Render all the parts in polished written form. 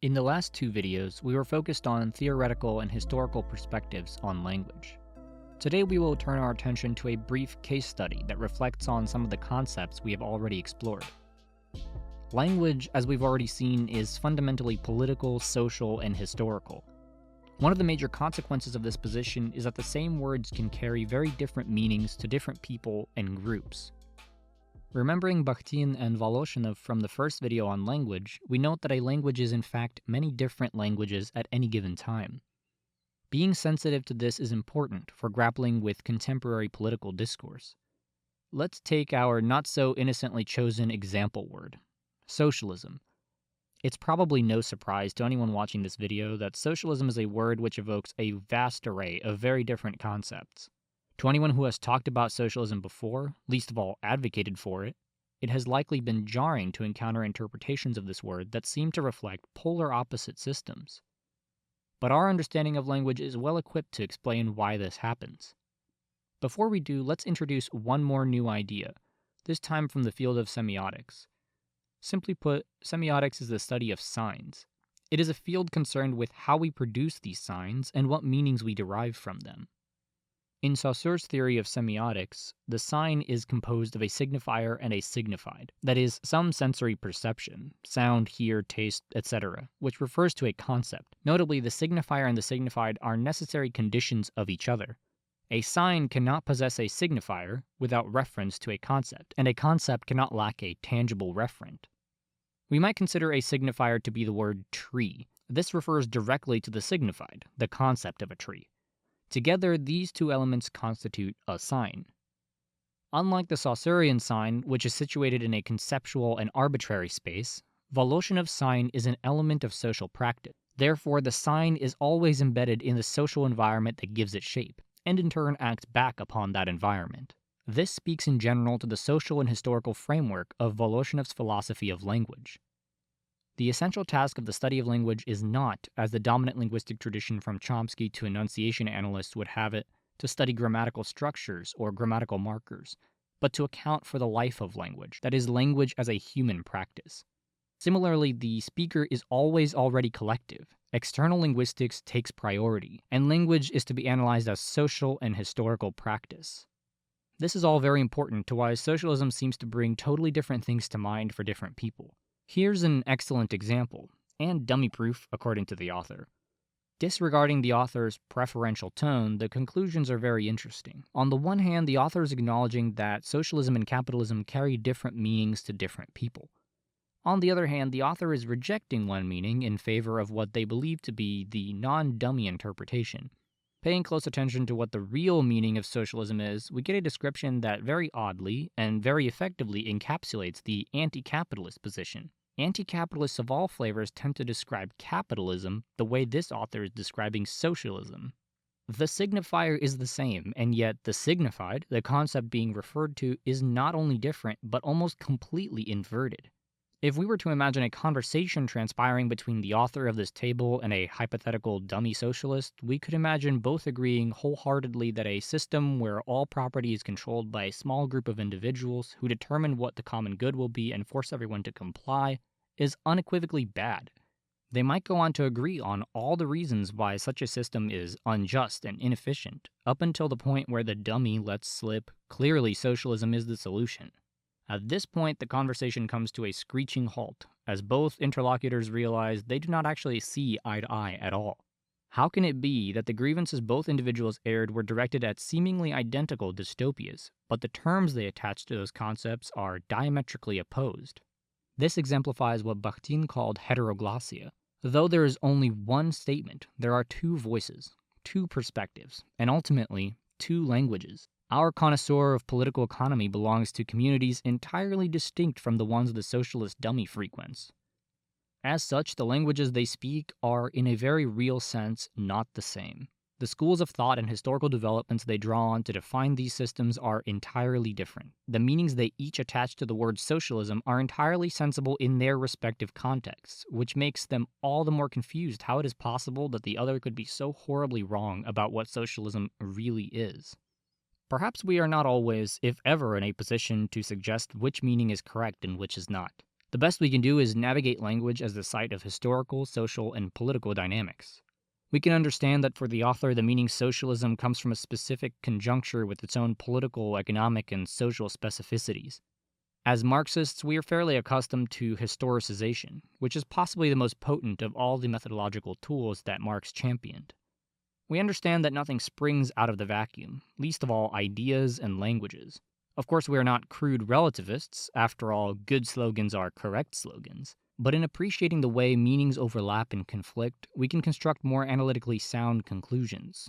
In the last two videos, we were focused on theoretical and historical perspectives on language. Today we will turn our attention to a brief case study that reflects on some of the concepts we have already explored. Language, as we've already seen, is fundamentally political, social, and historical. One of the major consequences of this position is that the same words can carry very different meanings to different people and groups. Remembering Bakhtin and Voloshinov from the first video on language, we note that a language is in fact many different languages at any given time. Being sensitive to this is important for grappling with contemporary political discourse. Let's take our not-so-innocently chosen example word, socialism. It's probably no surprise to anyone watching this video that socialism is a word which evokes a vast array of very different concepts. To anyone who has talked about socialism before, least of all advocated for it, it has likely been jarring to encounter interpretations of this word that seem to reflect polar opposite systems. But our understanding of language is well equipped to explain why this happens. Before we do, let's introduce one more new idea, this time from the field of semiotics. Simply put, semiotics is the study of signs. It is a field concerned with how we produce these signs and what meanings we derive from them. In Saussure's theory of semiotics, the sign is composed of a signifier and a signified, that is, some sensory perception, sound, hear, taste, etc., which refers to a concept. Notably, the signifier and the signified are necessary conditions of each other. A sign cannot possess a signifier without reference to a concept, and a concept cannot lack a tangible referent. We might consider a signifier to be the word tree. This refers directly to the signified, the concept of a tree. Together, these two elements constitute a sign. Unlike the Saussurian sign, which is situated in a conceptual and arbitrary space, Voloshinov's sign is an element of social practice. Therefore, the sign is always embedded in the social environment that gives it shape, and in turn acts back upon that environment. This speaks in general to the social and historical framework of Voloshinov's philosophy of language. The essential task of the study of language is not, as the dominant linguistic tradition from Chomsky to enunciation analysts would have it, to study grammatical structures or grammatical markers, but to account for the life of language, that is, language as a human practice. Similarly, the speaker is always already collective. External linguistics takes priority, and language is to be analyzed as social and historical practice. This is all very important to why socialism seems to bring totally different things to mind for different people. Here's an excellent example, and dummy-proof according to the author. Disregarding the author's preferential tone, the conclusions are very interesting. On the one hand, the author is acknowledging that socialism and capitalism carry different meanings to different people. On the other hand, the author is rejecting one meaning in favor of what they believe to be the non-dummy interpretation. Paying close attention to what the real meaning of socialism is, we get a description that very oddly and very effectively encapsulates the anti-capitalist position. Anti-capitalists of all flavors tend to describe capitalism the way this author is describing socialism. The signifier is the same, and yet the signified, the concept being referred to, is not only different, but almost completely inverted. If we were to imagine a conversation transpiring between the author of this table and a hypothetical dummy socialist, we could imagine both agreeing wholeheartedly that a system where all property is controlled by a small group of individuals who determine what the common good will be and force everyone to comply is unequivocally bad. They might go on to agree on all the reasons why such a system is unjust and inefficient, up until the point where the dummy lets slip, clearly socialism is the solution. At this point, the conversation comes to a screeching halt, as both interlocutors realize they do not actually see eye to eye at all. How can it be that the grievances both individuals aired were directed at seemingly identical dystopias, but the terms they attach to those concepts are diametrically opposed? This exemplifies what Bakhtin called heteroglossia. Though there is only one statement, there are two voices, two perspectives, and ultimately, two languages. Our connoisseur of political economy belongs to communities entirely distinct from the ones the socialist dummy frequents. As such, the languages they speak are, in a very real sense, not the same. The schools of thought and historical developments they draw on to define these systems are entirely different. The meanings they each attach to the word socialism are entirely sensible in their respective contexts, which makes them all the more confused how it is possible that the other could be so horribly wrong about what socialism really is. Perhaps we are not always, if ever, in a position to suggest which meaning is correct and which is not. The best we can do is navigate language as the site of historical, social, and political dynamics. We can understand that for the author, the meaning socialism comes from a specific conjuncture with its own political, economic, and social specificities. As Marxists, we are fairly accustomed to historicization, which is possibly the most potent of all the methodological tools that Marx championed. We understand that nothing springs out of the vacuum, least of all ideas and languages. Of course, we are not crude relativists. After all, good slogans are correct slogans. But in appreciating the way meanings overlap and conflict, we can construct more analytically sound conclusions,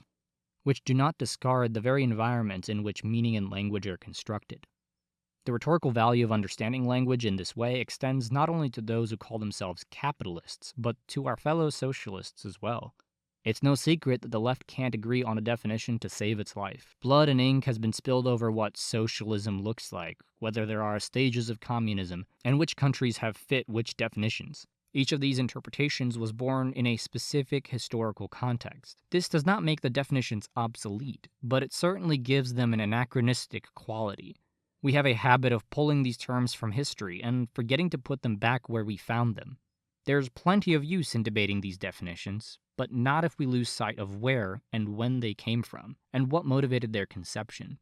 which do not discard the very environment in which meaning and language are constructed. The rhetorical value of understanding language in this way extends not only to those who call themselves capitalists, but to our fellow socialists as well. It's no secret that the left can't agree on a definition to save its life. Blood and ink has been spilled over what socialism looks like, whether there are stages of communism, and which countries have fit which definitions. Each of these interpretations was born in a specific historical context. This does not make the definitions obsolete, but it certainly gives them an anachronistic quality. We have a habit of pulling these terms from history and forgetting to put them back where we found them. There's plenty of use in debating these definitions, but not if we lose sight of where and when they came from, and what motivated their conception.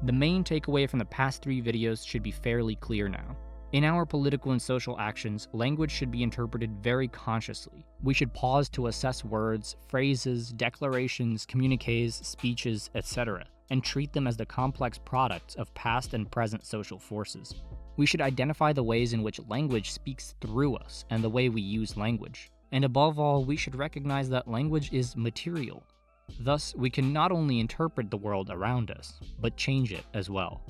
The main takeaway from the past 3 videos should be fairly clear now. In our political and social actions, language should be interpreted very consciously. We should pause to assess words, phrases, declarations, communiques, speeches, etc., and treat them as the complex products of past and present social forces. We should identify the ways in which language speaks through us and the way we use language. And above all, we should recognize that language is material. Thus, we can not only interpret the world around us, but change it as well.